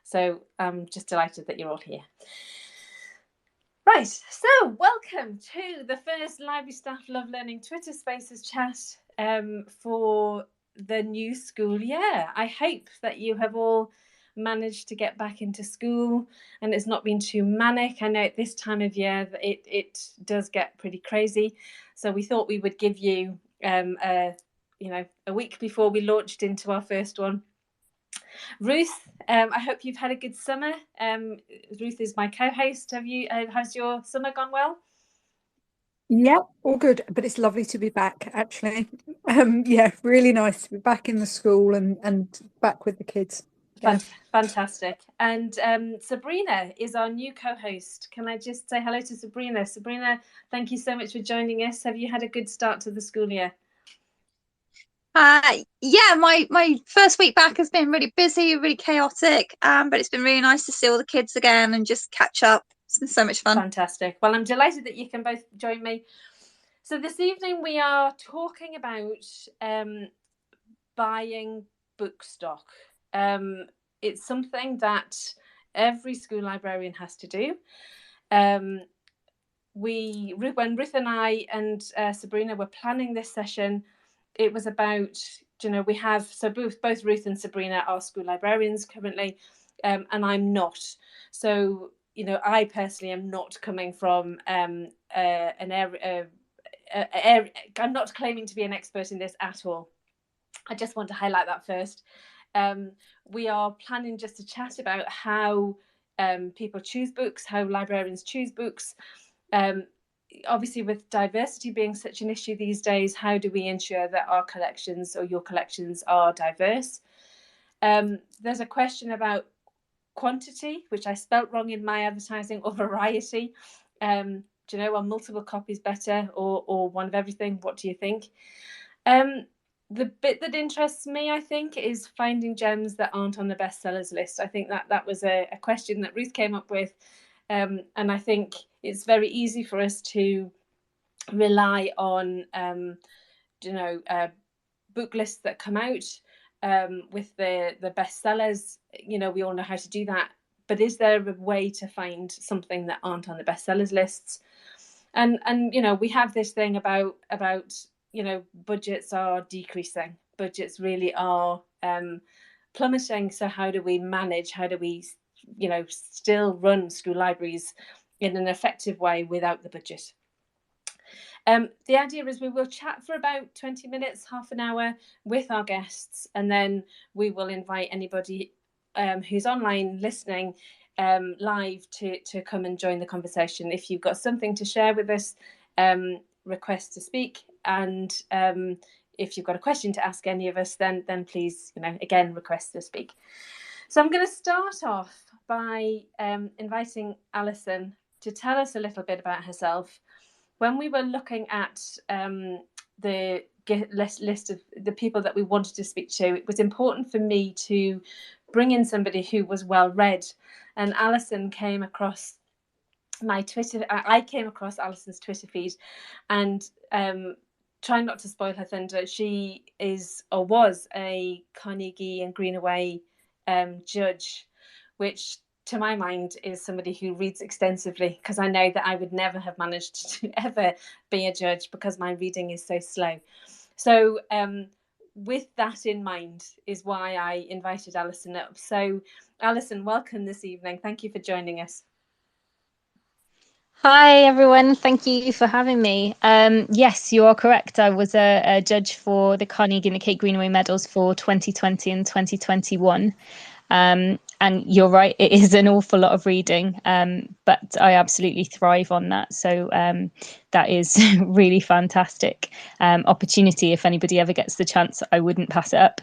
So I'm just delighted that you're all here. Right, so welcome to the first Library Staff Love Learning Twitter Spaces chat for the new school year. I hope that you have all managed to get back into school and it's not been too manic. I know at this time of year it does get pretty crazy, so we thought we would give you a week before we launched into our first one. Ruth, I hope you've had a good summer. Ruth is my co-host. Has your summer gone well? Yeah, all good, but it's lovely to be back actually. Yeah, really nice to be back in the school and back with the kids. Yeah. Fantastic. And Sabrina is our new co-host. Can I just say hello to Sabrina? Sabrina, thank you so much for joining us. Have you had a good start to the school year? Yeah, my first week back has been really busy, really chaotic, but it's been really nice to see all the kids again and just catch up. It's been so much fun. Fantastic. Well, I'm delighted that you can both join me. So this evening we are talking about buying book stock. It's something that every school librarian has to do. When Ruth and I and Sabrina were planning this session, it was about, we have, so both Ruth and Sabrina are school librarians currently, and I'm not. So, I personally am not coming from an area, I'm not claiming to be an expert in this at all. I just want to highlight that first. We are planning just to chat about how people choose books, how librarians choose books. Obviously, with diversity being such an issue these days, how do we ensure that our collections or your collections are diverse? There's a question about quantity, which I spelt wrong in my advertising, or variety. Are multiple copies better or one of everything? What do you think? The bit that interests me, I think, is finding gems that aren't on the bestsellers list. I think that was a question that Ruth came up with. And I think it's very easy for us to rely on, book lists that come out with the bestsellers. We all know how to do that. But is there a way to find something that aren't on the bestsellers lists? And we have this thing about budgets are decreasing. Budgets really are plummeting. So how do we manage? How do we, still run school libraries in an effective way without the budget? The idea is we will chat for about 20 minutes, half an hour with our guests, and then we will invite anybody who's online listening live to come and join the conversation. If you've got something to share with us, request to speak, and if you've got a question to ask any of us, then please, again, request to speak. So I'm going to start off by inviting Alison to tell us a little bit about herself. When we were looking at the list of the people that we wanted to speak to, it was important for me to bring in somebody who was well read. And Alison came across my Twitter. I came across Alison's Twitter feed, and trying not to spoil her thunder, she is or was a Carnegie and Greenaway judge, which to my mind is somebody who reads extensively, because I know that I would never have managed to ever be a judge because my reading is so slow. So with that in mind is why I invited Alison up. So Alison, welcome this evening. Thank you for joining us. Hi everyone, thank you for having me. Yes, you are correct. I was a judge for the Carnegie and the Kate Greenaway medals for 2020 and 2021. And you're right, it is an awful lot of reading, but I absolutely thrive on that. So that is really fantastic opportunity. If anybody ever gets the chance, I wouldn't pass it up.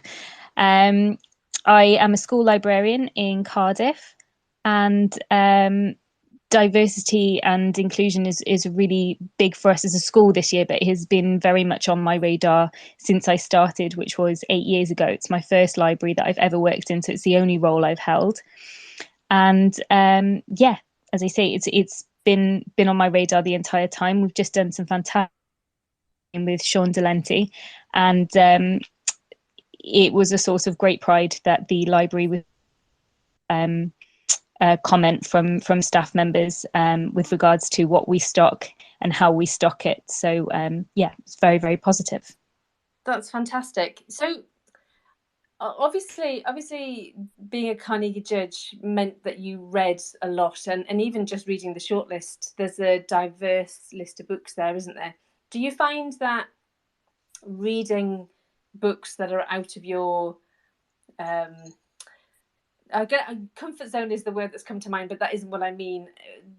I am a school librarian in Cardiff, and diversity and inclusion is really big for us as a school this year, but it has been very much on my radar since I started, which was 8 years ago. It's my first library that I've ever worked in, so it's the only role I've held. And yeah, as I say, it's been on my radar the entire time. We've just done some fantastic with Sean Delenti, and it was a source of great pride that the library was comment from staff members with regards to what we stock and how we stock it. So yeah, it's very, very positive. That's fantastic. So obviously being a Carnegie judge meant that you read a lot, and even just reading the shortlist, there's a diverse list of books there, isn't there? Do you find that reading books that are out of your comfort zone is the word that's come to mind, but that isn't what I mean,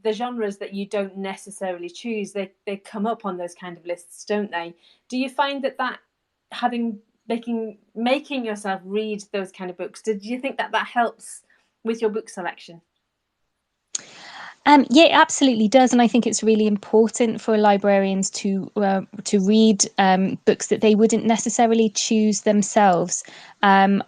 the genres that you don't necessarily choose, they come up on those kind of lists, don't they? Do you find that making yourself read those kind of books, do you think that helps with your book selection? Yeah, it absolutely does, and I think it's really important for librarians to read books that they wouldn't necessarily choose themselves. And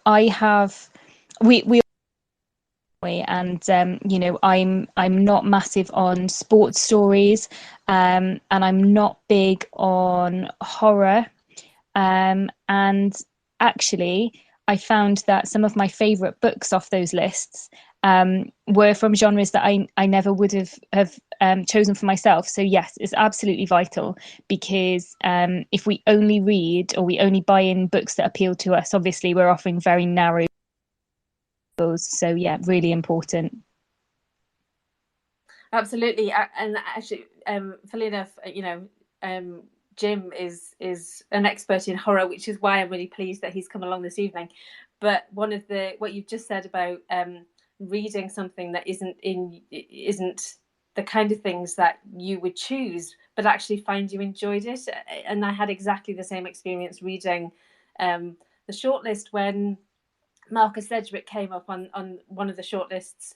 you know, I'm not massive on sports stories, and I'm not big on horror. And actually, I found that some of my favourite books off those lists were from genres that I never would have chosen for myself. So yes, it's absolutely vital, because if we only read or we only buy in books that appeal to us, obviously we're offering very narrow. So yeah, really important. Absolutely. And actually, funnily enough, you know, Jim is an expert in horror, which is why I'm really pleased that he's come along this evening. But what you've just said about reading something that isn't the kind of things that you would choose, but actually find you enjoyed it. And I had exactly the same experience reading the shortlist when Marcus Sedgwick came up on one of the shortlists.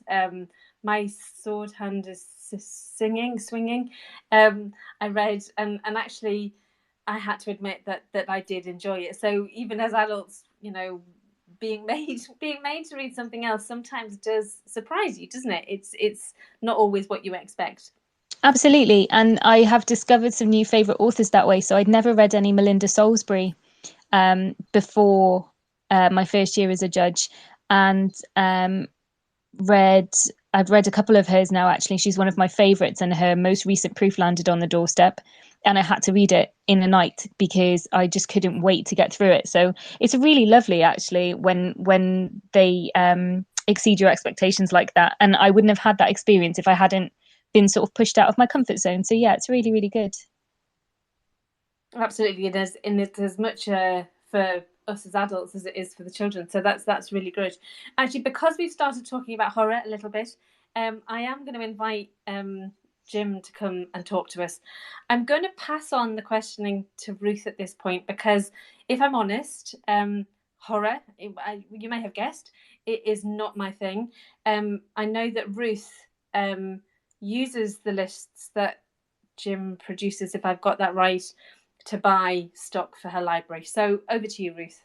My Sword Hand is Swinging. I read, and actually I had to admit that I did enjoy it. So even as adults, you know, being made to read something else sometimes does surprise you, doesn't it? It's not always what you expect. Absolutely, and I have discovered some new favourite authors that way. So I'd never read any Melinda Salisbury before my first year as a judge, and I've read a couple of hers now. Actually, she's one of my favourites, and her most recent proof landed on the doorstep, and I had to read it in a night because I just couldn't wait to get through it. So it's really lovely, actually, when they exceed your expectations like that. And I wouldn't have had that experience if I hadn't been sort of pushed out of my comfort zone. So yeah, it's really, really good. Absolutely, it is, and it's as much for us as adults as it is for the children. So that's really good. Actually, because we've started talking about horror a little bit, I am going to invite Jim to come and talk to us. I'm going to pass on the questioning to Ruth at this point, because if I'm honest, horror, you may have guessed, it is not my thing. I know that Ruth uses the lists that Jim produces, if I've got that right, to buy stock for her library. So over to you, Ruth.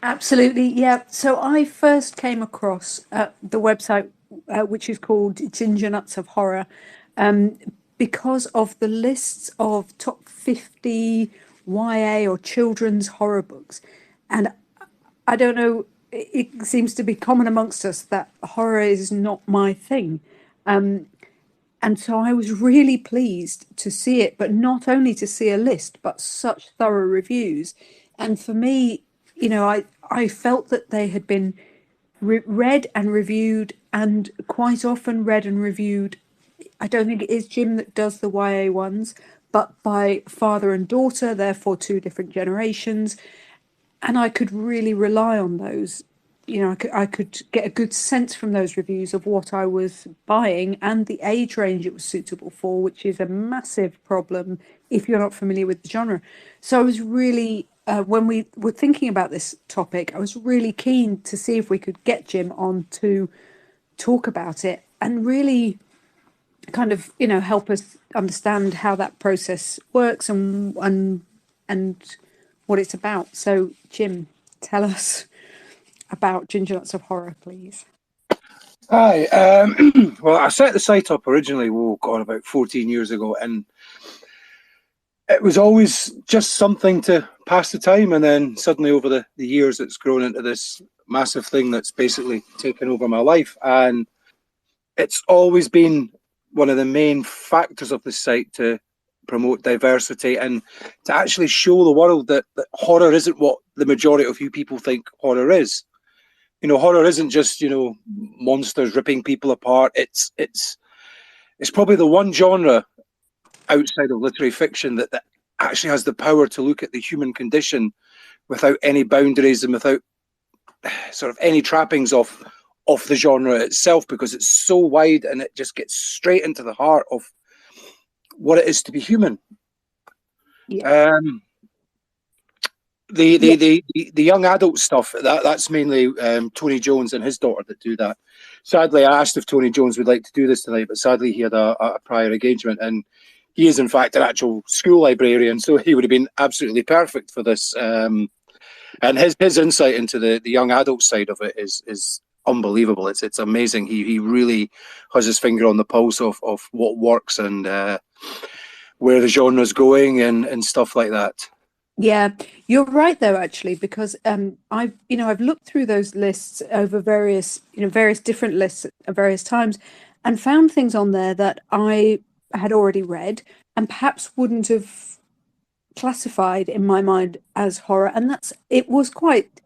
Absolutely, yeah. So I first came across the website, which is called Ginger Nuts of Horror, because of the lists of top 50 YA or children's horror books. And I don't know, it seems to be common amongst us that horror is not my thing. And so I was really pleased to see it, but not only to see a list, but such thorough reviews. And for me, you know, I felt that they had been read and reviewed, and quite often read and reviewed. I don't think it is Jim that does the YA ones, but by father and daughter, therefore two different generations. And I could really rely on those. You know, I could get a good sense from those reviews of what I was buying and the age range it was suitable for, which is a massive problem if you're not familiar with the genre. So I was really, when we were thinking about this topic, I was really keen to see if we could get Jim on to talk about it and really kind of, you know, help us understand how that process works and what it's about. So Jim, tell us about Ginger Nuts of Horror, please. Hi. Well, I set the site up originally, about 14 years ago, and it was always just something to pass the time. And then suddenly over the years, it's grown into this massive thing that's basically taken over my life, and it's always been one of the main factors of the site to promote diversity and to actually show the world that horror isn't what the majority of you people think horror is. You know, horror isn't just, you know, monsters ripping people apart. It's probably the one genre outside of literary fiction that actually has the power to look at the human condition without any boundaries and without sort of any trappings of the genre itself, because it's so wide and it just gets straight into the heart of what it is to be human. Yeah. The young adult stuff, that's mainly Tony Jones and his daughter that do that. Sadly, I asked if Tony Jones would like to do this tonight, but sadly he had a prior engagement, and he is in fact an actual school librarian, so he would have been absolutely perfect for this. And his insight into the young adult side of it is unbelievable. It's amazing. He really has his finger on the pulse of what works and where the genre's going and stuff like that. Yeah, you're right though, actually, because I've looked through those lists over various different lists at various times, and found things on there that I had already read and perhaps wouldn't have classified in my mind as horror, and it was quite,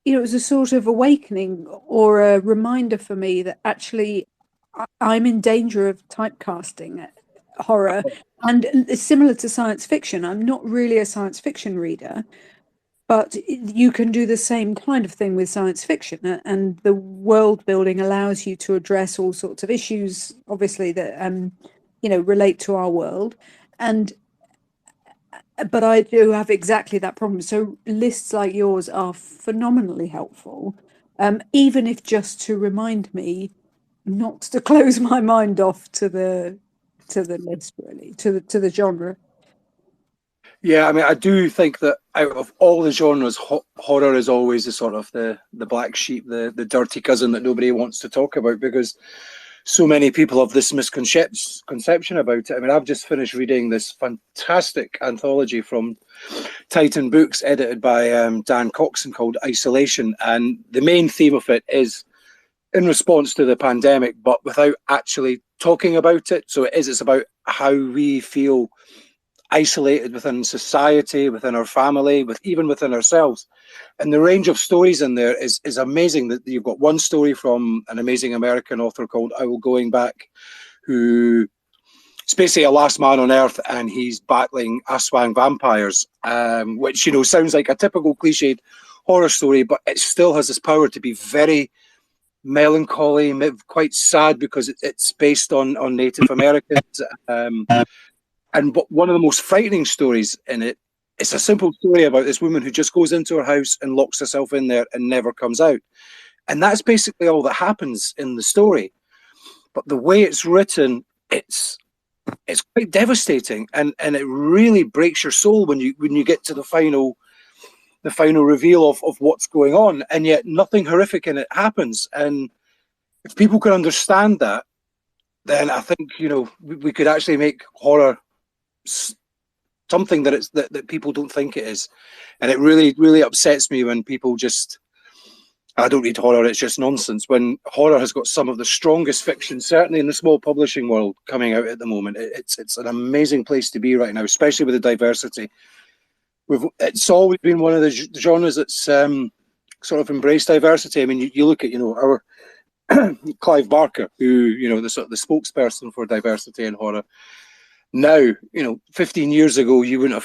it was a sort of awakening or a reminder for me that actually I'm in danger of typecasting horror. And similar to science fiction, I'm not really a science fiction reader, but you can do the same kind of thing with science fiction, and the world building allows you to address all sorts of issues, obviously, that relate to our world. But I do have exactly that problem. So lists like yours are phenomenally helpful, even if just to remind me not to close my mind off to the list, really, to the genre. Yeah, I mean, I do think that out of all the genres, horror is always the sort of the black sheep, the dirty cousin that nobody wants to talk about, because so many people have this misconception about it. I mean, I've just finished reading this fantastic anthology from Titan Books, edited by Dan Coxon, called Isolation, and the main theme of it is in response to the pandemic, but without actually talking about it. So it's about how we feel isolated within society, within our family, even within ourselves. And the range of stories in there is amazing. That you've got one story from an amazing American author called Owl Going Back, who is basically a last man on Earth, and he's battling Aswang vampires, which, you know, sounds like a typical cliched horror story, but it still has this power to be very melancholy, quite sad, because it's based on Native Americans. And one of the most frightening stories in it, it's a simple story about this woman who just goes into her house and locks herself in there and never comes out. And that's basically all that happens in the story. But the way it's written, it's quite devastating, and it really breaks your soul when you get to the final reveal of what's going on, and yet nothing horrific in it happens. And if people can understand that, then I think, you know, we could actually make horror something that people don't think it is. And it really, really upsets me when people just, I don't read horror, it's just nonsense, when horror has got some of the strongest fiction, certainly in the small publishing world, coming out at the moment. It's an amazing place to be right now, especially with the diversity. It's always been one of the genres that's sort of embraced diversity. I mean, you look at, you know, our Clive Barker, who, you know, the sort of the spokesperson for diversity in horror. Now, you know, 15 years ago, you wouldn't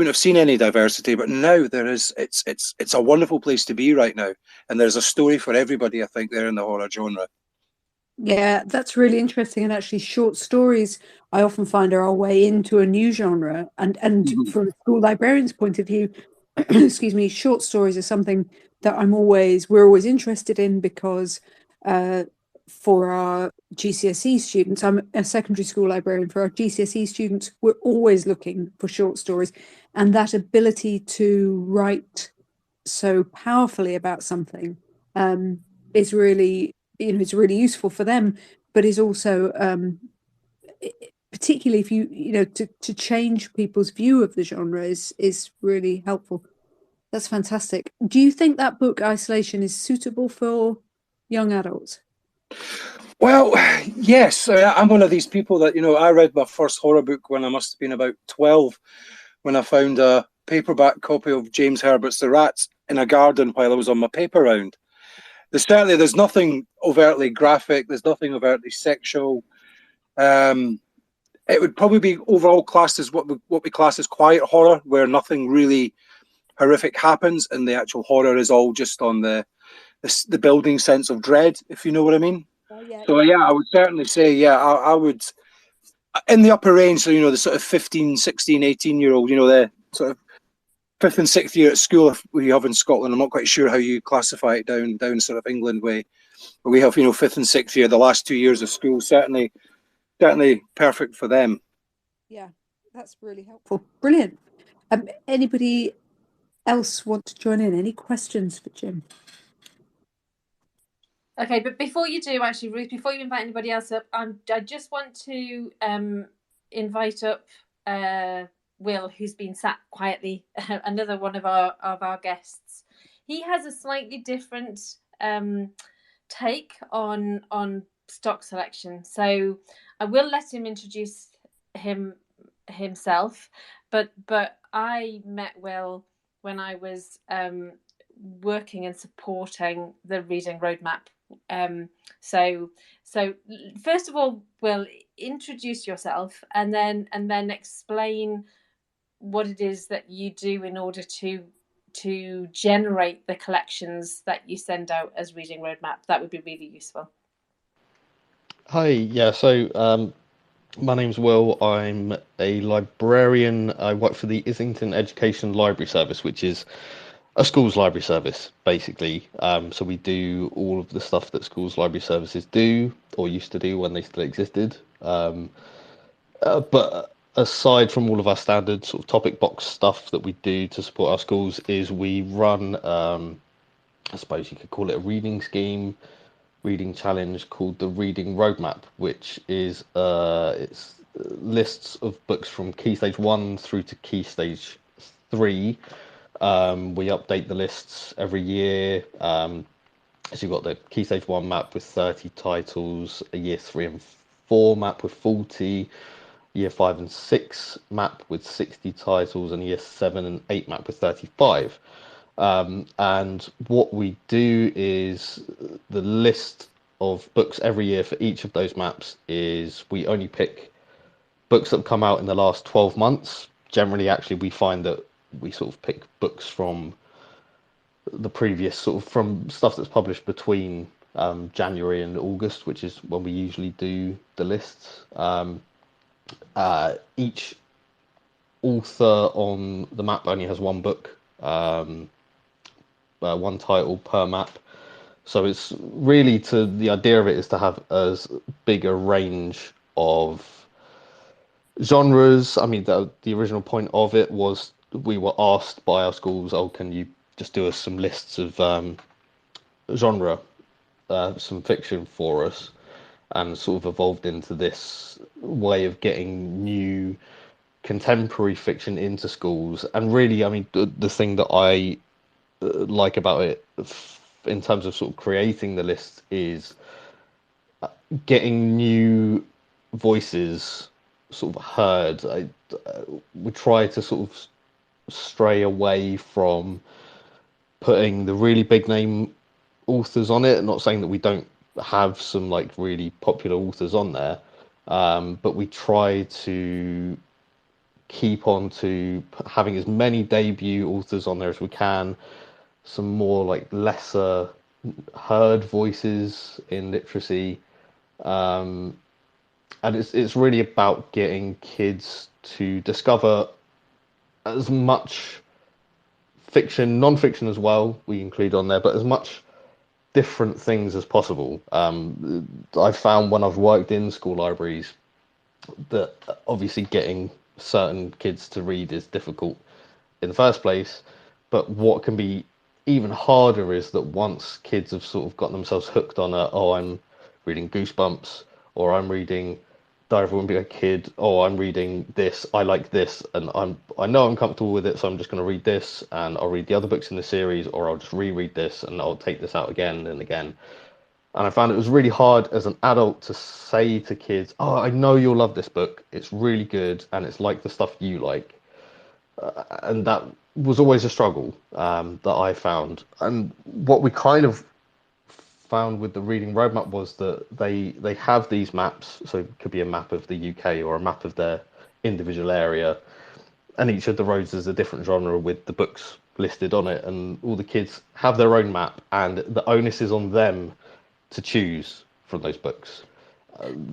have seen any diversity, but now there is. It's a wonderful place to be right now, and there's a story for everybody, I think, there in the horror genre. Yeah, that's really interesting. And actually, short stories, I often find, are our way into a new genre. And from a school librarian's point of view, excuse me, short stories are something that we're always interested in, because for our GCSE students, I'm a secondary school librarian. For our GCSE students, we're always looking for short stories, and that ability to write so powerfully about something is really, it's really useful for them, but is also particularly if to change people's view of the genre is really helpful. That's fantastic. Do you think that book, Isolation, is suitable for young adults? Well, yes. I'm one of these people that, I read my first horror book when I must have been about 12, when I found a paperback copy of James Herbert's The Rats in a garden while I was on my paper round. There's nothing overtly graphic. There's nothing overtly sexual. It would probably be overall classed as what we class as quiet horror, where nothing really horrific happens, and the actual horror is all just on the building sense of dread, if you know what I mean. Oh, yeah. So yeah, I would certainly say, I would, in the upper range, so the sort of 15, 16, 18-year-old, the sort of 5th and 6th year at school we have in Scotland. I'm not quite sure how you classify it down sort of England way, but we have 5th and 6th year, the last 2 years of school, certainly perfect for them. Yeah, that's really helpful. Brilliant. Anybody else want to join in? Any questions for Jim? Okay, but before you do, actually, Ruth, before you invite anybody else up, I just want to invite up Will, who's been sat quietly, another one of our guests. He has a slightly different take on stock selection, so I will let him introduce himself. But I met Will when I was working and supporting the Reading Roadmap. So first of all, Will, introduce yourself and then explain what it is that you do in order to generate the collections that you send out as Reading Roadmap. That would be really useful. Hi, yeah, so my name's Will. I'm a librarian. I work for the Islington Education Library Service, which is a school's library service, basically. So we do all of the stuff that schools' library services do, or used to do when they still existed. But aside from all of our standard sort of topic box stuff that we do to support our schools, is we run, I suppose you could call it a reading scheme, reading challenge called the Reading Roadmap, which is it's lists of books from Key Stage 1 through to Key Stage 3. We update the lists every year. So you've got the Key Stage 1 map with 30 titles, a Year 3 and 4 map with 40, Year 5 and 6 map with 60 titles, and Year 7 and 8 map with 35. And what we do is the list of books every year for each of those maps is we only pick books that have come out in the last 12 months. Generally, actually, we find that we sort of pick books from the previous from stuff that's published between January and August, which is when we usually do the lists. Each author on the map only has one book, one title per map. So it's really the idea of it is to have as big a range of genres. I mean, the original point of it was we were asked by our schools, can you just do us some lists of genre, some fiction for us, and sort of evolved into this way of getting new contemporary fiction into schools. And really, I mean, the thing that I like about it in terms of sort of creating the list is getting new voices sort of heard. We try to sort of stray away from putting the really big name authors on it. Not saying that we don't have some like really popular authors on there, but we try to keep on to having as many debut authors on there as we can, some more like lesser heard voices in literacy, and it's really about getting kids to discover as much fiction, non-fiction as well, we include on there, but as much different things as possible. I've found when I've worked in school libraries that obviously getting certain kids to read is difficult in the first place, but what can be even harder is that once kids have sort of got themselves hooked on I'm reading Goosebumps, or I'm reading don't everyone be a kid, oh, I'm reading this, I like this, and I know I'm comfortable with it, so I'm just going to read this, and I'll read the other books in the series, or I'll just reread this, and I'll take this out again and again. And I found it was really hard as an adult to say to kids, oh, I know you'll love this book, it's really good, and it's like the stuff you like. And that was always a struggle that I found. And what we kind of found with the reading roadmap was that they have these maps, so it could be a map of the UK or a map of their individual area, and each of the roads is a different genre with the books listed on it, and all the kids have their own map, and the onus is on them to choose from those books.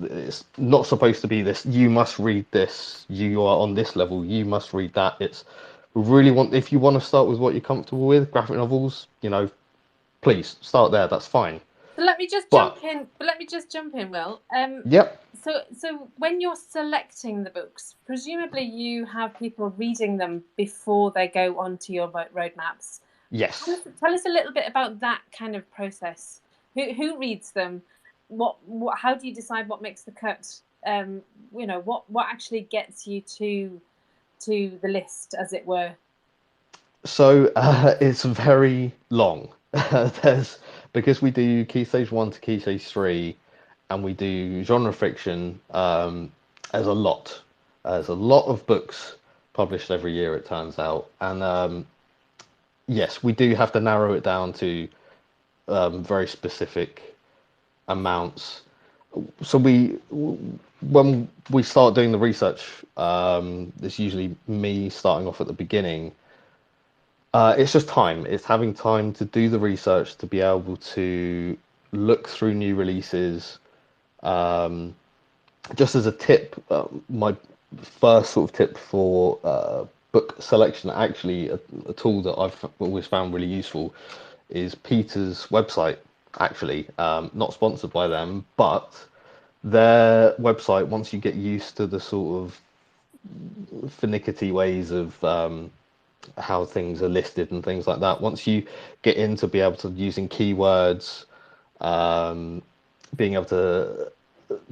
It's not supposed to be this, you must read this, you are on this level, you must read that. It's really if you want to start with what you're comfortable with, graphic novels, please start there, that's fine. So let me just jump in, Will. Yep. So when you're selecting the books, presumably you have people reading them before they go onto your roadmaps. Yes. Tell us a little bit about that kind of process. Who reads them? What? How do you decide what makes the cut? What actually gets you to the list, as it were? So it's very long. Because we do Key Stage 1 to Key Stage 3, and we do genre fiction. There's a lot. There's a lot of books published every year, it turns out, and yes, we do have to narrow it down to very specific amounts. So when we start doing the research, it's usually me starting off at the beginning. It's just time. It's having time to do the research, to be able to look through new releases. Just as a tip, my first sort of tip for book selection, actually a tool that I've always found really useful, is Peter's website. Actually, not sponsored by them, but their website, once you get used to the sort of finicky ways of how things are listed and things like that, once you get into be able to using keywords, being able to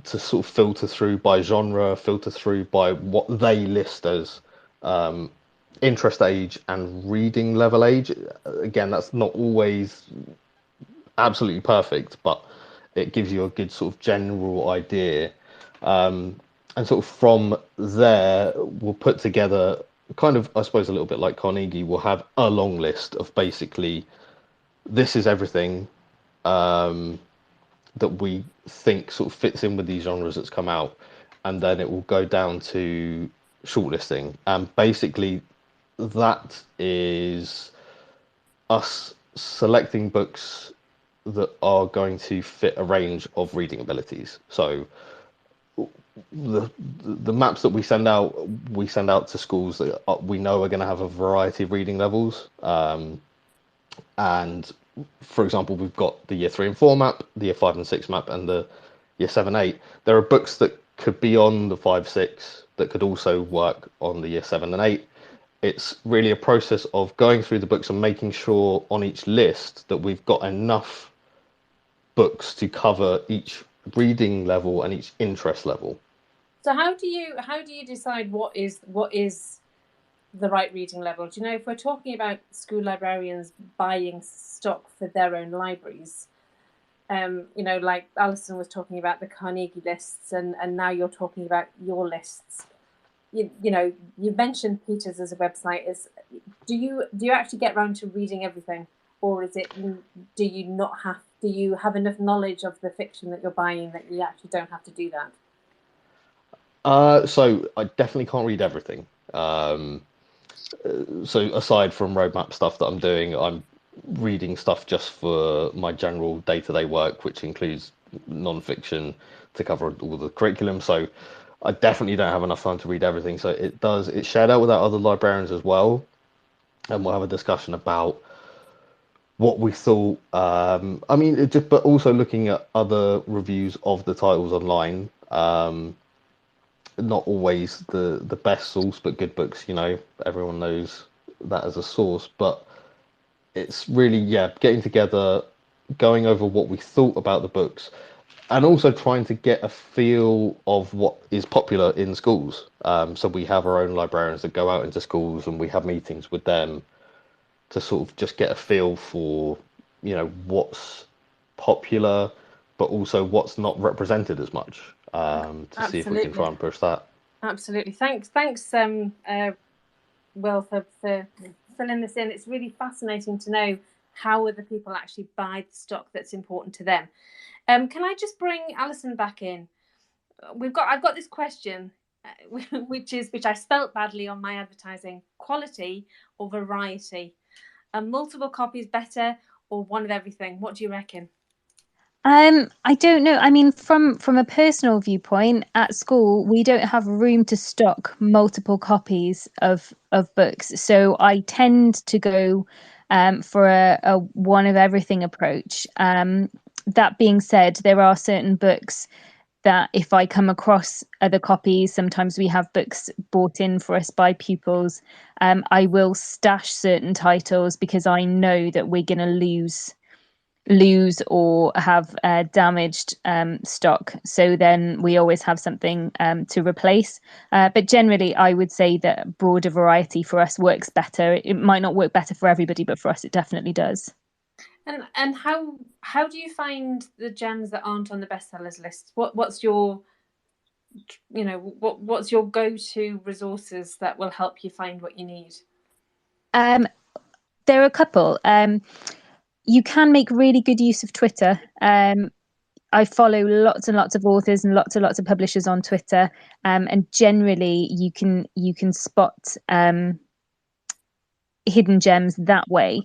sort of filter through by genre, filter through by what they list as interest age and reading level age. Again, that's not always absolutely perfect, but it gives you a good sort of general idea, and sort of from there we'll put together kind of, I suppose, a little bit like Carnegie, will have a long list of basically, this is everything that we think sort of fits in with these genres that's come out, and then it will go down to shortlisting, and basically that is us selecting books that are going to fit a range of reading abilities. So the maps that we send out to schools that we know are going to have a variety of reading levels, and for example, we've got the year 3 and 4 map, the year 5 and 6 map, and the year 7 8. There are books that could be on the 5 6 that could also work on the year 7 and 8. It's really a process of going through the books and making sure on each list that we've got enough books to cover each reading level and each interest level. So how do you decide what is the right reading level? Do you know, if we're talking about school librarians buying stock for their own libraries, like Alison was talking about the Carnegie lists, and now you're talking about your lists. You mentioned Peter's as a website. Do you actually get around to reading everything, or is it, do you have enough knowledge of the fiction that you're buying that you actually don't have to do that? So I definitely can't read everything. So aside from roadmap stuff that I'm doing, I'm reading stuff just for my general day-to-day work, which includes non-fiction to cover all the curriculum. So I definitely don't have enough time to read everything. So it's shared out with our other librarians as well, and we'll have a discussion about what we thought. But also looking at other reviews of the titles online. Not always the best source, but good books, everyone knows that as a source. But it's really, getting together, going over what we thought about the books, and also trying to get a feel of what is popular in schools. So we have our own librarians that go out into schools, and we have meetings with them to sort of just get a feel for, what's popular, but also what's not represented as much, to see if we can try and push that. Absolutely. Thanks, Will, for filling this in. It's really fascinating to know how other people actually buy the stock that's important to them. Can I just bring Alison back in? I've got this question, which I spelt badly on my advertising: quality or variety? Are multiple copies better, or one of everything? What do you reckon? I don't know. I mean, from a personal viewpoint, at school we don't have room to stock multiple copies of books, so I tend to go for a one of everything approach. That being said, there are certain books that if I come across other copies, sometimes we have books bought in for us by pupils, I will stash certain titles because I know that we're going to lose or have damaged stock. So then we always have something to replace. But generally, I would say that broader variety for us works better. It might not work better for everybody, but for us, it definitely does. And how do you find the gems that aren't on the bestsellers list? What's your what's your go-to resources that will help you find what you need? There are a couple. You can make really good use of Twitter. I follow lots and lots of authors and lots of publishers on Twitter, and generally you can spot hidden gems that way.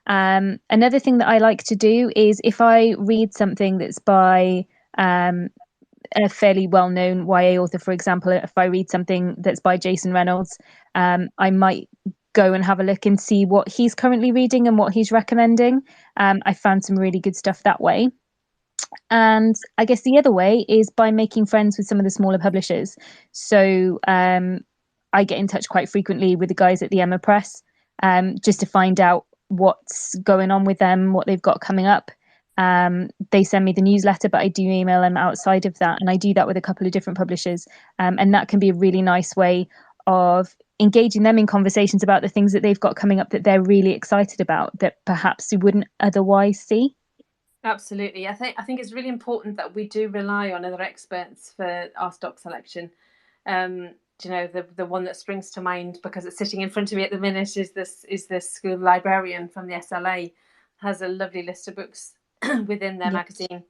Another thing that I like to do is, if I read something that's by a fairly well-known YA author, for example, if I read something that's by Jason Reynolds, I might go and have a look and see what he's currently reading and what he's recommending. I found some really good stuff that way. And I guess the other way is by making friends with some of the smaller publishers. So I get in touch quite frequently with the guys at the Emma Press, just to find out what's going on with them, what they've got coming up. They send me the newsletter, but I do email them outside of that. And I do that with a couple of different publishers. And that can be a really nice way of engaging them in conversations about the things that they've got coming up that they're really excited about, that perhaps you wouldn't otherwise see. Absolutely. I think it's really important that we do rely on other experts for our stock selection. The one that springs to mind, because it's sitting in front of me at the minute, is this school librarian from the SLA. Has a lovely list of books within their magazine.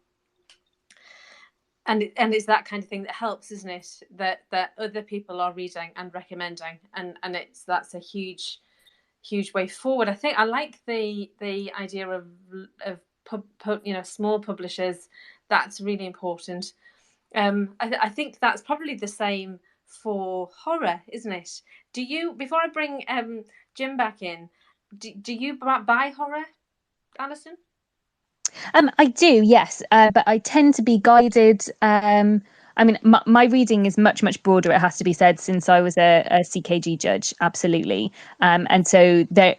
And it's that kind of thing that helps, isn't it? That other people are reading and recommending, and that's a huge way forward. I think I like the idea of small publishers. That's really important. I think that's probably the same for horror, isn't it? Do you, before I bring Jim back in, do you buy horror, Alison? I do, yes, but I tend to be guided. I mean, my reading is much broader, it has to be said, since I was a CKG judge, absolutely. And so there,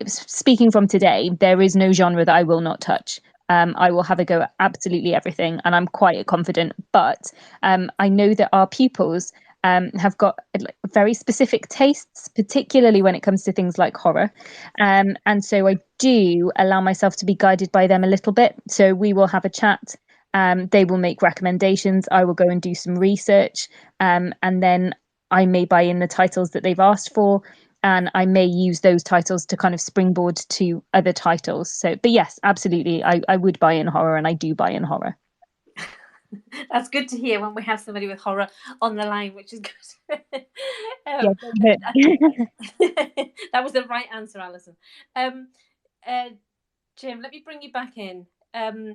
speaking from today, there is no genre that I will not touch. I will have a go at absolutely everything, and I'm quite confident. But I know that our pupils have got very specific tastes, particularly when it comes to things like horror. And so I do allow myself to be guided by them a little bit. So we will have a chat. They will make recommendations. I will go and do some research. And then I may buy in the titles that they've asked for. And I may use those titles to kind of springboard to other titles. So, but yes, absolutely. I would buy in horror, and I do buy in horror. That's good to hear when we have somebody with horror on the line, which is good. That was the right answer, Alison. Jim, let me bring you back in. I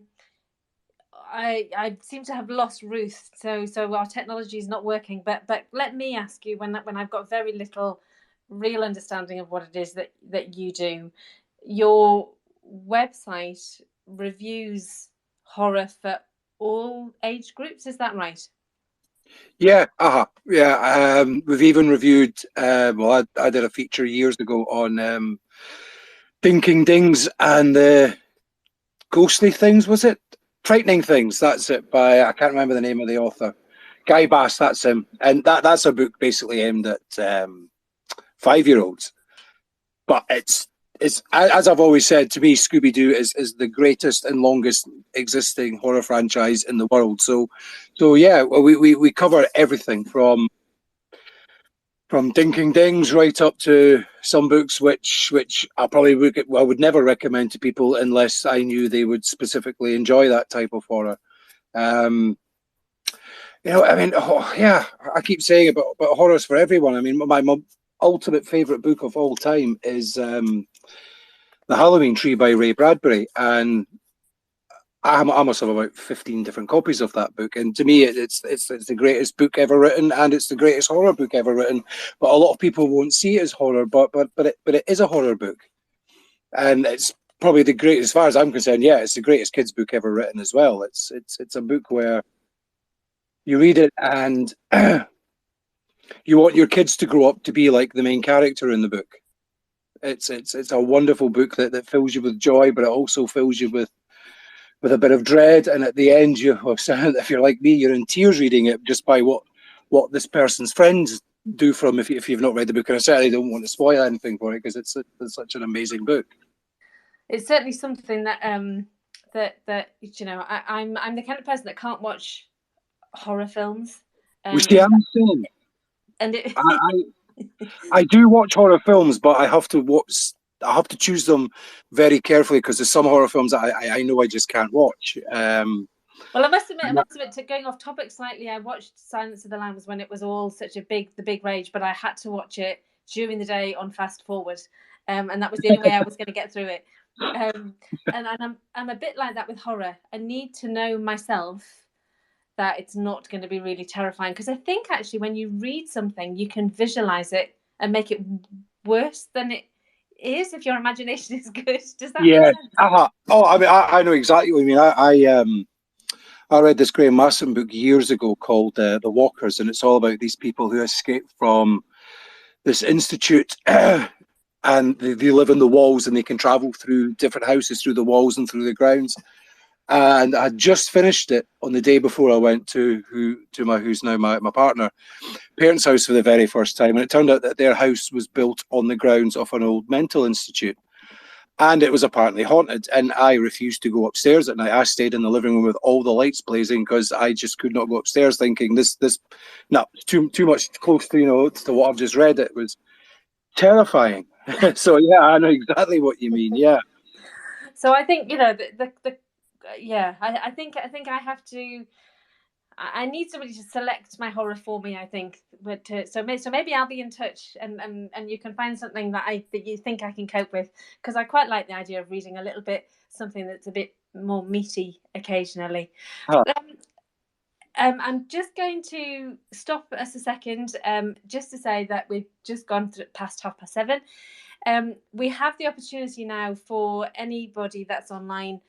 seem to have lost Ruth, so our technology is not working. But let me ask you, when I've got very little real understanding of what it is that you do, your website reviews horror for all age groups, is that right? Yeah, we've even reviewed, I did a feature years ago on Dinking Dings and the Ghostly Things, was it? Frightening Things, that's it, by, I can't remember the name of the author. Guy Bass, that's him. And that's a book basically aimed at 5-year-olds. But it's as I've always said, to me, Scooby-Doo is the greatest and longest existing horror franchise in the world. So yeah, we cover everything from Dinking Dings right up to some books which I would never recommend to people unless I knew they would specifically enjoy that type of horror. You know, I mean, yeah, I keep saying about horrors for everyone. I mean, my ultimate favorite book of all time is The Halloween Tree by Ray Bradbury, and I must have about 15 different copies of that book. And to me, it's the greatest book ever written, and it's the greatest horror book ever written. But a lot of people won't see it as horror, but it is a horror book, and it's probably the greatest, as far as I'm concerned. Yeah, it's the greatest kids book ever written as well. It's a book where you read it and you want your kids to grow up to be like the main character in the book. It's a wonderful book that fills you with joy, but it also fills you with a bit of dread. And at the end, if you're like me, you're in tears reading it just by what this person's friends do from if you've not read the book. And I certainly don't want to spoil anything for it because it's such an amazing book. It's certainly something that that you know, I'm the kind of person that can't watch horror films. We see, I'm saying, and I do watch horror films, but I have to choose them very carefully because there's some horror films that I know I just can't watch. Well, I must admit, to going off topic slightly, I watched Silence of the Lambs when it was all such the big rage, but I had to watch it during the day on fast forward, and that was the only way I was going to get through it. And I'm a bit like that with horror. I need to know myself that it's not going to be really terrifying, because I think actually when you read something, you can visualize it and make it worse than it is if your imagination is good. Does that make sense? Oh, I mean, I know exactly what you mean. I read this Graham Masson book years ago called The Walkers, and it's all about these people who escape from this institute and they live in the walls and they can travel through different houses, through the walls and through the grounds. And I just finished it on the day before I went to who's now my partner, parents' house for the very first time. And it turned out that their house was built on the grounds of an old mental institute. And it was apparently haunted. And I refused to go upstairs at night. I stayed in the living room with all the lights blazing because I just could not go upstairs, thinking too much close to to what I've just read. It was terrifying. So yeah, I know exactly what you mean. Yeah. So I think I think I have to. I need somebody to select my horror for me. I think, so maybe I'll be in touch, and you can find something that you think I can cope with, because I quite like the idea of reading a little bit something that's a bit more meaty occasionally. Oh. I'm just going to stop us a second, just to say that we've just gone past 7:30. We have the opportunity now for anybody that's online.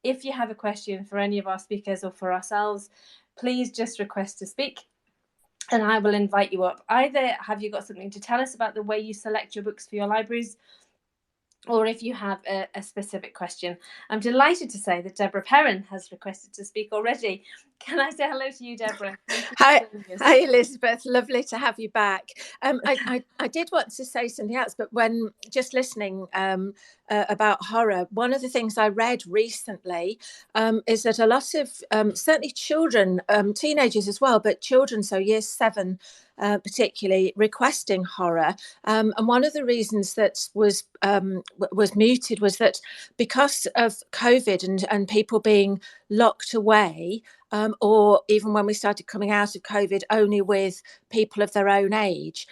If you have a question for any of our speakers or for ourselves, please just request to speak and I will invite you up. Either have you got something to tell us about the way you select your books for your libraries, or if you have a specific question. I'm delighted to say that Deborah Perrin has requested to speak already. Can I say hello to you, Deborah? Hi, Elizabeth. Lovely to have you back. I did want to say something else, but when just listening about horror, one of the things I read recently is that a lot of certainly children, teenagers as well, but children, so year 7 particularly, requesting horror. And one of the reasons that was mooted was that because of COVID and people being locked away, or even when we started coming out of COVID only with people of their own age,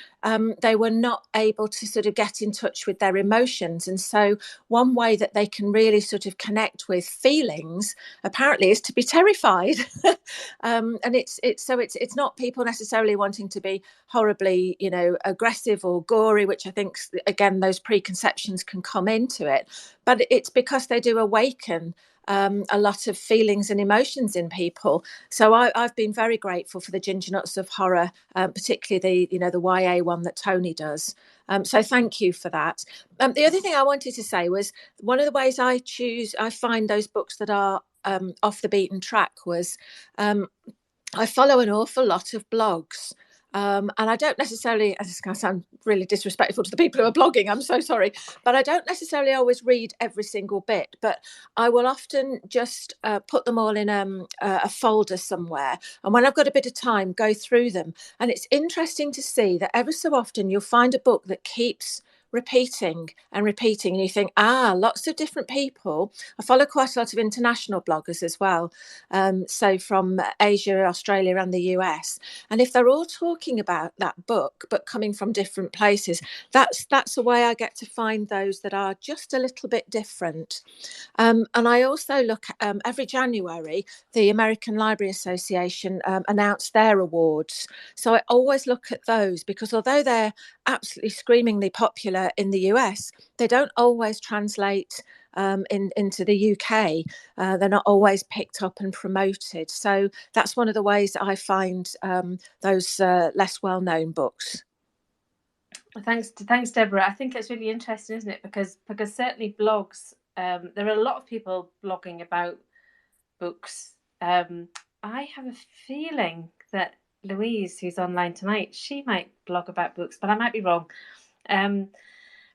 they were not able to sort of get in touch with their emotions. And so one way that they can really sort of connect with feelings apparently is to be terrified. And it's not people necessarily wanting to be horribly, aggressive or gory, which I think, again, those preconceptions can come into it. But it's because they do awaken a lot of feelings and emotions in people. So I've been very grateful for the Ginger Nuts of Horror, particularly the YA one that Tony does. So thank you for that. The other thing I wanted to say was one of the ways I find those books that are off the beaten track was I follow an awful lot of blogs. And I don't necessarily, this is going to sound really disrespectful to the people who are blogging, I'm so sorry, but I don't necessarily always read every single bit, but I will often just put them all in a folder somewhere. And when I've got a bit of time, go through them. And it's interesting to see that ever so often you'll find a book that keeps repeating and repeating, and you think, lots of different people. I follow quite a lot of international bloggers as well, so from Asia, Australia and the US, and if they're all talking about that book but coming from different places, that's a way I get to find those that are just a little bit different. And I also look every January, the American Library Association announce their awards, so I always look at those, because although they're absolutely screamingly popular in the US, they don't always translate into the UK. They're not always picked up and promoted. So that's one of the ways that I find those less well-known books. Thanks, Deborah. I think it's really interesting, isn't it? Because certainly blogs, there are a lot of people blogging about books. I have a feeling that Louise, who's online tonight, she might blog about books, but I might be wrong.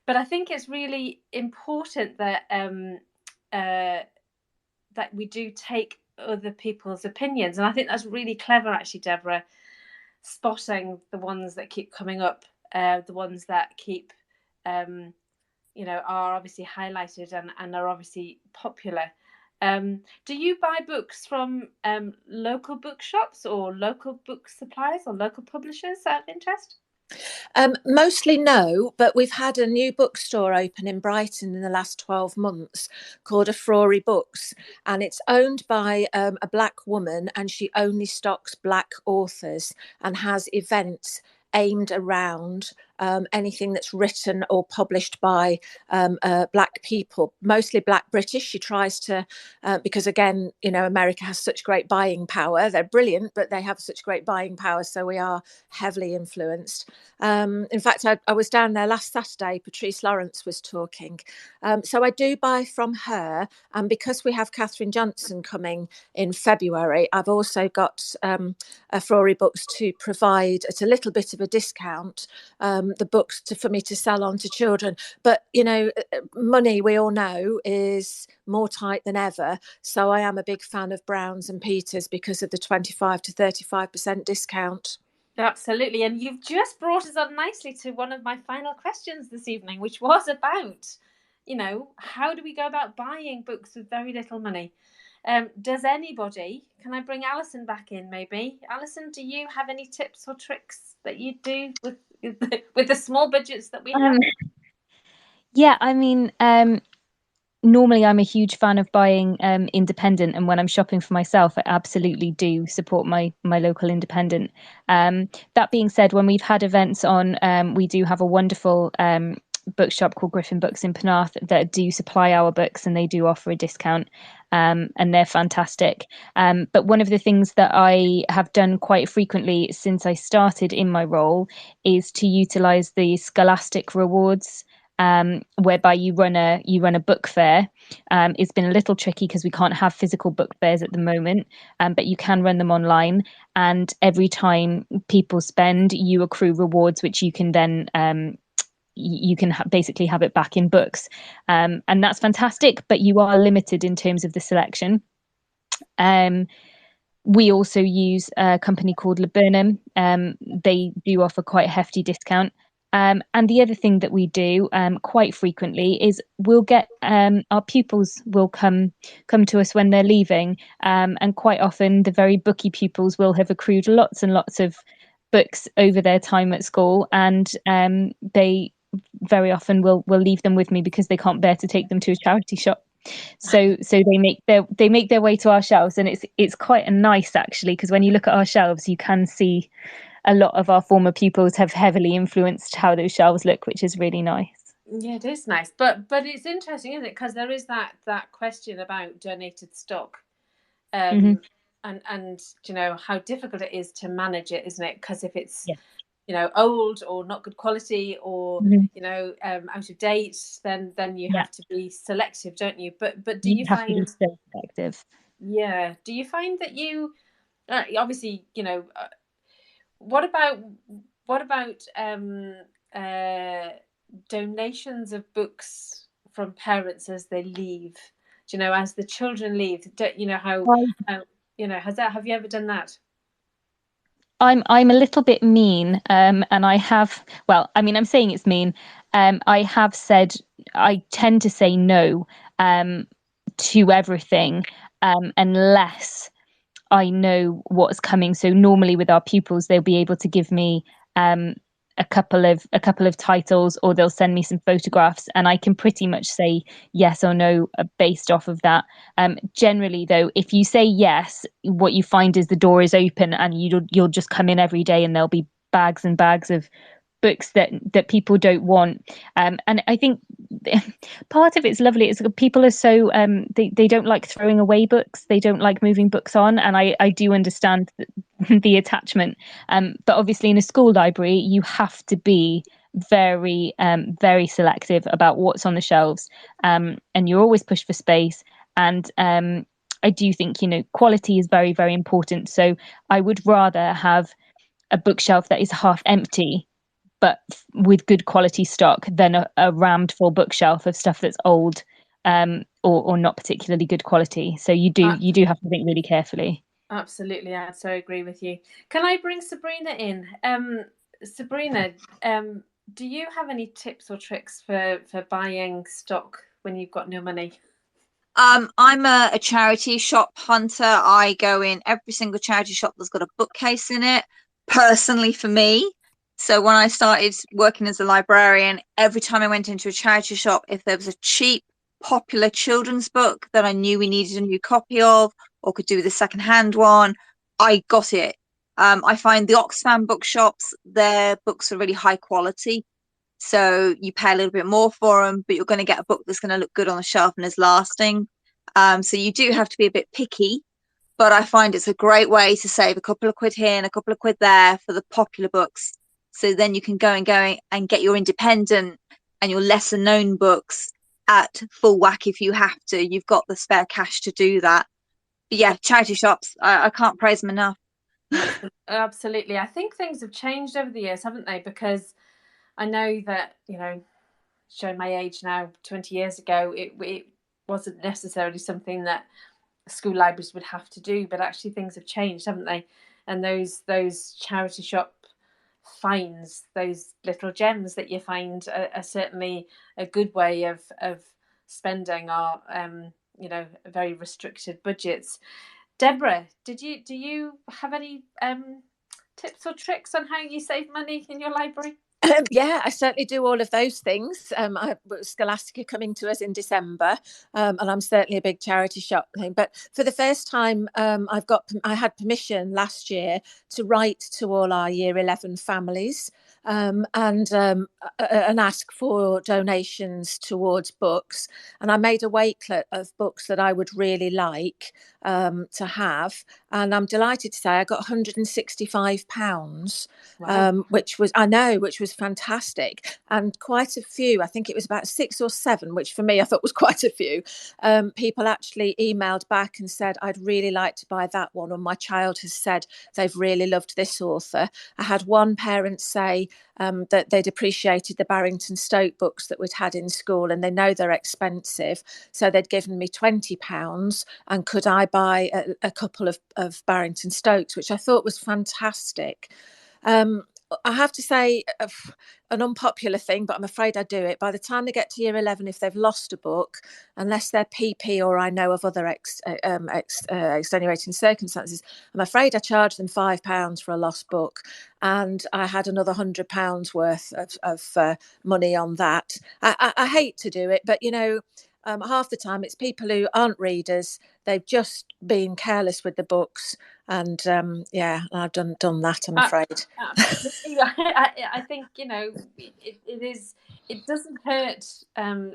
But I think it's really important that that we do take other people's opinions, and I think that's really clever, actually, Deborah, spotting the ones that keep coming up, the ones that keep, are obviously highlighted and are obviously popular. Do you buy books from local bookshops or local book suppliers or local publishers out of interest? Mostly no, but we've had a new bookstore open in Brighton in the last 12 months called Afrory Books, and it's owned by a black woman, and she only stocks black authors and has events aimed around anything that's written or published by black people, mostly black British. She tries to, because again, America has such great buying power. They're brilliant, but they have such great buying power. So we are heavily influenced. In fact, I was down there last Saturday. Patrice Lawrence was talking. So I do buy from her. And because we have Catherine Johnson coming in February, I've also got Afrory Books to provide at a little bit of a discount the books for me to sell on to children. But, money, we all know, is more tight than ever. So I am a big fan of Browns and Peters because of the 25 to 35% discount. Absolutely. And you've just brought us on nicely to one of my final questions this evening, which was about, how do we go about buying books with very little money? Does anybody, can I bring Alison back in maybe? Alison, do you have any tips or tricks that you do with the small budgets that we have? Yeah, I mean, normally I'm a huge fan of buying independent, and when I'm shopping for myself, I absolutely do support my local independent. That being said, when we've had events on, we do have a wonderful bookshop called Griffin Books in Penarth that do supply our books, and they do offer a discount, and they're fantastic. But one of the things that I have done quite frequently since I started in my role is to utilize the Scholastic rewards, whereby you run a book fair. It's been a little tricky because we can't have physical book fairs at the moment, but you can run them online, and every time people spend, you accrue rewards, which you can then you can basically have it back in books, and that's fantastic, but you are limited in terms of the selection. We also use a company called Laburnum. They do offer quite a hefty discount. And the other thing that we do quite frequently is we'll get our pupils will come to us when they're leaving, and quite often the very booky pupils will have accrued lots and lots of books over their time at school, and they very often will leave them with me because they can't bear to take them to a charity shop. So they make their way to our shelves, and it's quite nice actually, because when you look at our shelves, you can see a lot of our former pupils have heavily influenced how those shelves look, which is really nice. Yeah, it is nice, but it's interesting, isn't it? Because there is that question about donated stock, and how difficult it is to manage it, isn't it? Because if it's old or not good quality or out of date, then you have to be selective, don't you? But do you find so selective? Yeah. Do you find that you obviously, what about donations of books from parents as they leave? Do you know, as the children leave? Have you ever done that? I'm a little bit mean, and I have. Well, I mean, I'm saying it's mean. I have said I tend to say no to everything unless I know what's coming. So normally with our pupils, they'll be able to give me a couple of titles, or they'll send me some photographs, and I can pretty much say yes or no based off of that. Generally, though, if you say yes, what you find is the door is open, and you'll just come in every day, and there'll be bags and bags of books that people don't want. And I think part of it's lovely. It's people are so they don't like throwing away books. They don't like moving books on, and I do understand the attachment. But obviously, in a school library, you have to be very very selective about what's on the shelves, and you're always pushed for space. And I do think quality is very very important. So I would rather have a bookshelf that is half empty but with good quality stock than a rammed full bookshelf of stuff that's old or not particularly good quality. So you do have to think really carefully. Absolutely, I so agree with you. Can I bring Sabrina in? Sabrina, do you have any tips or tricks for buying stock when you've got no money? I'm a charity shop hunter. I go in every single charity shop that's got a bookcase in it, personally for me. So when I started working as a librarian, every time I went into a charity shop, if there was a cheap, popular children's book that I knew we needed a new copy of or could do with a second-hand one, I got it. I find the Oxfam bookshops, their books are really high quality. So you pay a little bit more for them, but you're going to get a book that's going to look good on the shelf and is lasting. So you do have to be a bit picky, but I find it's a great way to save a couple of quid here and a couple of quid there for the popular books. So then you can go and get your independent and your lesser known books at full whack if you have to. You've got the spare cash to do that. But yeah, charity shops, I can't praise them enough. Absolutely. I think things have changed over the years, haven't they? Because I know that, showing my age now, 20 years ago, it wasn't necessarily something that school libraries would have to do, but actually things have changed, haven't they? And those charity shop finds, those little gems that you find, are certainly a good way of spending our very restricted budgets. Deborah, do you have any tips or tricks on how you save money in your library? Yeah, I certainly do all of those things. Scholastica coming to us in December, and I'm certainly a big charity shop thing. But for the first time, I had permission last year to write to all our Year 11 families and ask for donations towards books. And I made a wakelet of books that I would really like to have. And I'm delighted to say I got £165, Wow. which was fantastic. And quite a few, I think it was about 6 or 7, which for me I thought was quite a few, people actually emailed back and said, I'd really like to buy that one, or my child has said they've really loved this author. I had one parent say that they'd appreciated the Barrington Stoke books that we'd had in school, and they know they're expensive, so they'd given me £20 and could I buy a couple of Barrington Stokes, which I thought was fantastic. I have to say an unpopular thing, but I'm afraid I do it. By the time they get to Year 11, if they've lost a book, unless they're PP or I know of other extenuating circumstances, I'm afraid I charge them £5 for a lost book. And I had another £100 worth of money on that. I hate to do it, but half the time it's people who aren't readers. They've just been careless with the books, and I've done that, I'm afraid. I think it doesn't hurt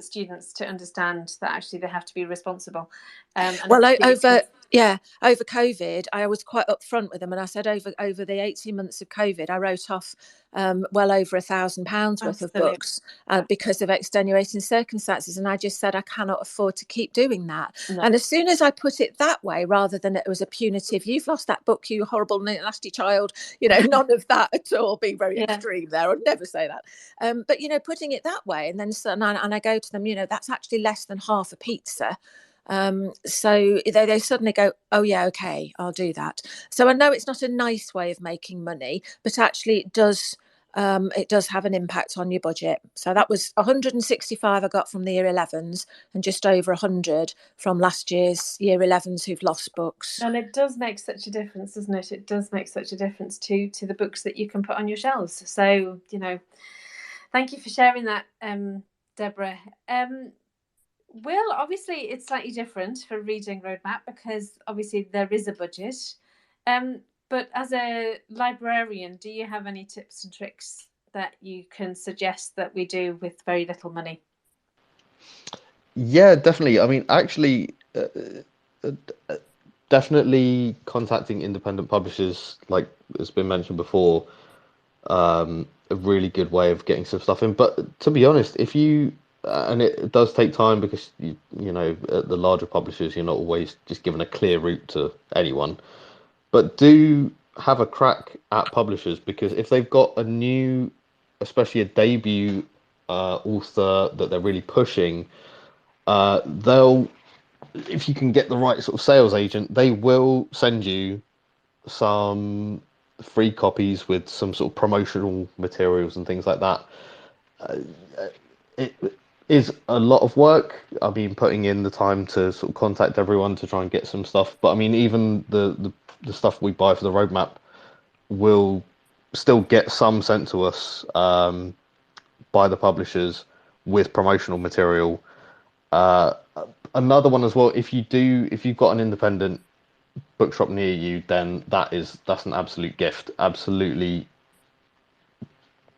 students to understand that actually they have to be responsible. Over COVID, I was quite upfront with them, and I said over the 18 months of COVID, I wrote off well over £1,000 worth of books because of extenuating circumstances, and I just said I cannot afford to keep doing that. No. And as soon as I put put it that way rather than it was a punitive, you've lost that book, you horrible nasty child, you know, none of that at all, being very extreme there. I'd never say that. But, you know, putting it that way, and then and I go to them, you know, that's actually less than half a pizza. So they suddenly go, oh yeah, okay, I'll do that. So I know it's not a nice way of making money, but actually it does have an impact on your budget. So that was 165 I got from the year 11s, and just over 100 from last year's year 11s who've lost books. And it does make such a difference, doesn't it? It does make such a difference to the books that you can put on your shelves. So, you know, thank you for sharing that, Deborah. Will, obviously it's slightly different for Reading Roadmap because obviously there is a budget. But as a librarian, do you have any tips and tricks that you can suggest that we do with very little money? Yeah, definitely. I mean, actually, definitely contacting independent publishers, like has been mentioned before, a really good way of getting some stuff in. But to be honest, if you and it does take time because you know at the larger publishers you're not always just given a clear route to anyone, but do have a crack at publishers, because if they've got a new, especially a debut author that they're really pushing, they'll, if you can get the right sort of sales agent, they will send you some free copies with some sort of promotional materials and things like that. It is a lot of work. I mean, putting in the time to sort of contact everyone to try and get some stuff. But I mean, even the stuff we buy for the roadmap will still get some sent to us by the publishers with promotional material. Another one as well, if you've got an independent bookshop near you, then that's an absolute gift. Absolutely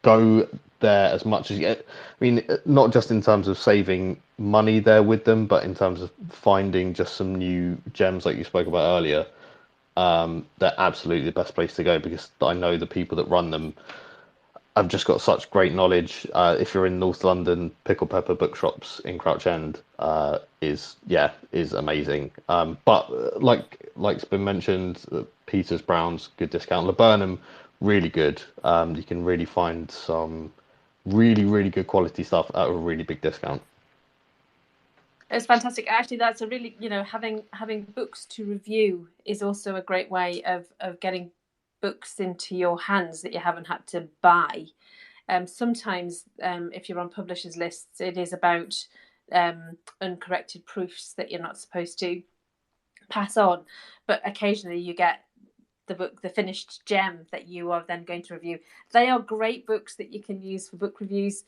go there as much as you get. I mean, not just in terms of saving money there with them, but in terms of finding just some new gems like you spoke about earlier. They're absolutely the best place to go, because I know the people that run them have just got such great knowledge. If you're in North London, Pickle Pepper Bookshops in Crouch End is amazing. But like's been mentioned, Peters Brown's good discount. Laburnum, really good. You can really find some really good quality stuff at a really big discount. It's fantastic. Actually, that's a really, you know, having books to review is also a great way of getting books into your hands that you haven't had to buy. Sometimes if you're on publishers lists, it is about uncorrected proofs that you're not supposed to pass on, but occasionally you get the book, the finished gem that you are then going to review. They are great books that you can use for book reviews,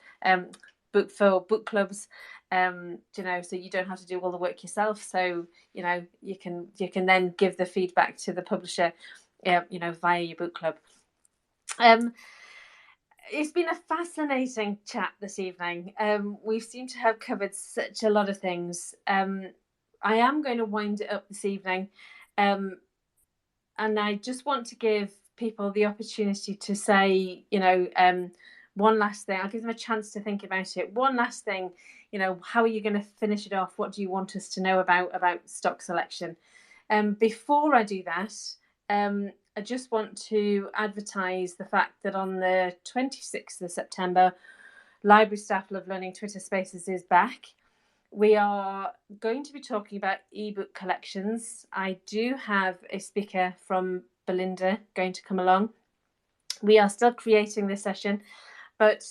for book clubs, you know, so you don't have to do all the work yourself. So, you know, you can then give the feedback to the publisher, you know, via your book club. It's been a fascinating chat this evening. We seem to have covered such a lot of things. I am going to wind it up this evening. And I just want to give people the opportunity to say, you know, one last thing. I'll give them a chance to think about it. One last thing, you know, how are you going to finish it off? What do you want us to know about stock selection? Before I do that, I just want to advertise the fact that on the 26th of September, Library Staff Love Learning Twitter Spaces is back. We are going to be talking about ebook collections. I do have a speaker from Belinda going to come along. We are still creating this session, but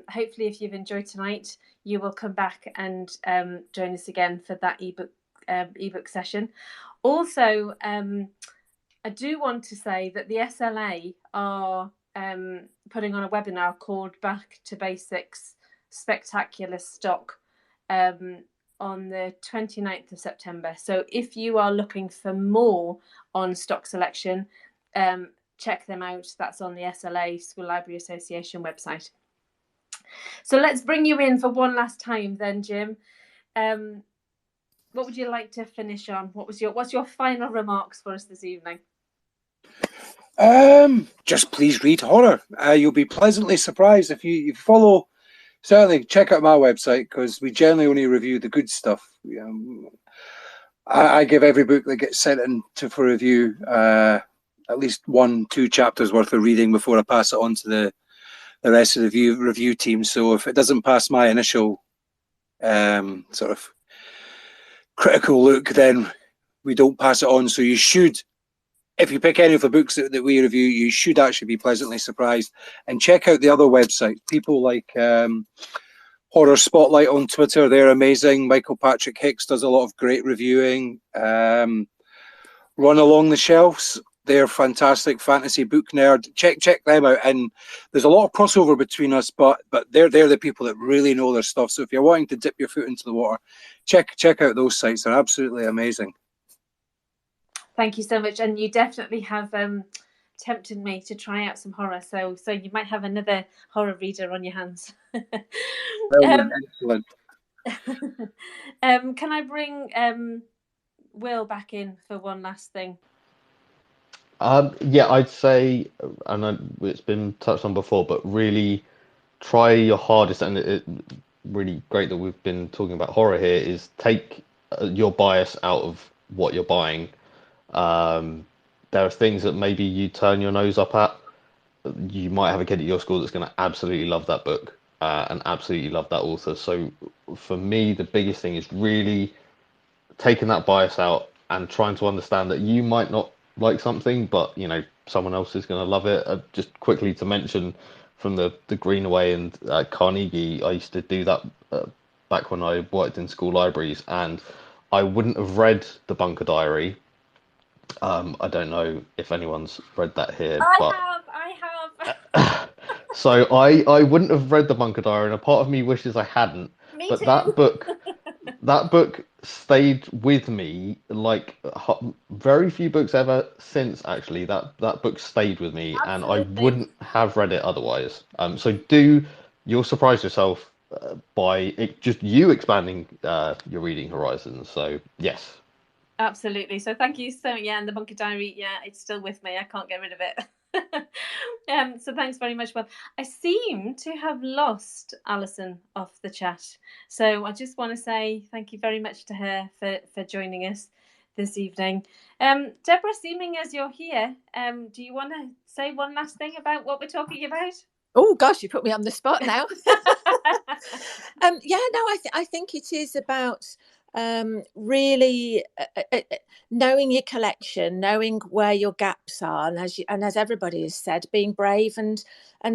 hopefully if you've enjoyed tonight, you will come back and join us again for that ebook session. Also, I do want to say that the SLA are putting on a webinar called Back to Basics Spectacular Stock on the 29th of September. So if you are looking for more on stock selection, check them out. That's on the SLA, School Library Association website. So let's bring you in for one last time then, Jim. What would you like to finish on? What's your final remarks for us this evening? Just please read horror. You'll be pleasantly surprised if you follow. Certainly check out my website, because we generally only review the good stuff. I give every book that gets sent in for review at least 1-2 chapters worth of reading before I pass it on to the rest of the review team. So if it doesn't pass my initial sort of critical look, then we don't pass it on. So you should, if you pick any of the books that we review, you should actually be pleasantly surprised. And check out the other websites. People like Horror Spotlight on Twitter, they're amazing. Michael Patrick Hicks does a lot of great reviewing. Run Along the Shelves, they're fantastic. Fantasy Book Nerd, check them out. And there's a lot of crossover between us, but they're the people that really know their stuff. So if you're wanting to dip your foot into the water, check out those sites. They're absolutely amazing. Thank you so much, and you definitely have tempted me to try out some horror. So you might have another horror reader on your hands. Excellent. Can I bring Will back in for one last thing? Yeah, I'd say, and it's been touched on before, but really try your hardest, and it really great that we've been talking about horror here, is take your bias out of what you're buying. There are things that maybe you turn your nose up at. You might have a kid at your school that's going to absolutely love that book and absolutely love that author. So for me, the biggest thing is really taking that bias out and trying to understand that you might not like something, but someone else is going to love it. Just quickly to mention, from the Greenaway and Carnegie, I used to do that back when I worked in school libraries, and I wouldn't have read The Bunker Diary. I don't know if anyone's read that here. I have. So I wouldn't have read The Bunker Diary, and a part of me wishes I hadn't. Me but too. that book stayed with me like very few books ever since. Actually, that book stayed with me. Absolutely. And I wouldn't have read it otherwise. So you'll surprise yourself by just you expanding your reading horizons. So yes. Absolutely. So thank you so much. Yeah, and The Bunker Diary, yeah, it's still with me. I can't get rid of it. So thanks very much. Well, I seem to have lost Alison off the chat. So I just want to say thank you very much to her for joining us this evening. Deborah, seeming as you're here, do you want to say one last thing about what we're talking about? Oh gosh, you put me on the spot now. I think it is about really knowing your collection, knowing where your gaps are, and as everybody has said, being brave and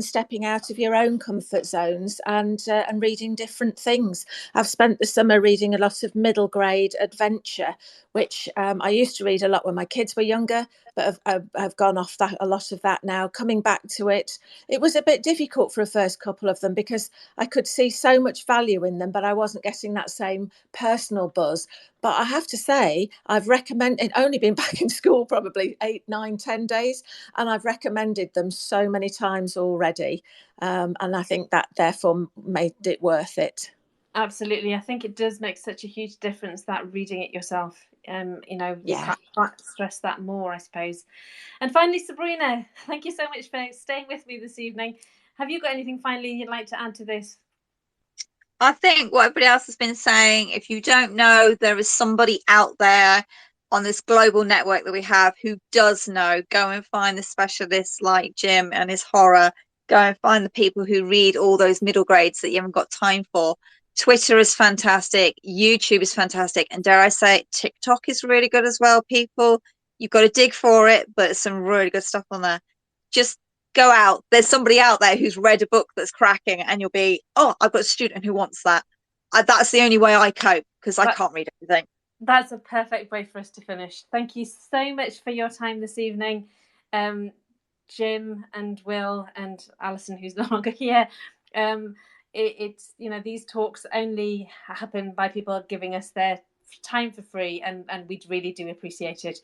stepping out of your own comfort zones and reading different things. I've spent the summer reading a lot of middle grade adventure, which I used to read a lot when my kids were younger, but I've gone off a lot of that now. Coming back to it, it was a bit difficult for a first couple of them because I could see so much value in them, but I wasn't getting that same personal buzz. But I have to say, I've recommended, only been back in school probably 8, 9, 10 days, and I've recommended them so many times already. And I think that therefore made it worth it. Absolutely. I think it does make such a huge difference, that reading it yourself. You can't stress that more, I suppose. And finally, Sabrina, thank you so much for staying with me this evening. Have you got anything finally you'd like to add to this? I think what everybody else has been saying, if you don't know, there is somebody out there on this global network that we have who does know. Go and find the specialists like Jim and his horror. Go and find the people who read all those middle grades that you haven't got time for. Twitter is fantastic. YouTube is fantastic. And dare I say, TikTok is really good as well, people. You've got to dig for it, but there's some really good stuff on there. Just go out. There's somebody out there who's read a book that's cracking, and you'll be, oh, I've got a student who wants that. That's the only way I cope, because I can't read everything. That's a perfect way for us to finish. Thank you so much for your time this evening, Jim and Will and Alison, who's no longer here. It's these talks only happen by people giving us their time for free, and we really do appreciate it.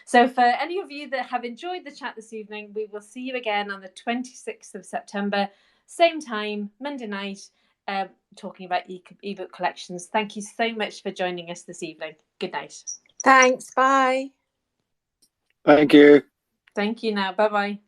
So for any of you that have enjoyed the chat this evening, we will see you again on the 26th of September, same time, Monday night, talking about ebook collections. Thank you so much for joining us this evening. Good night. Thanks. Bye. Thank you. Thank you now. Bye-bye.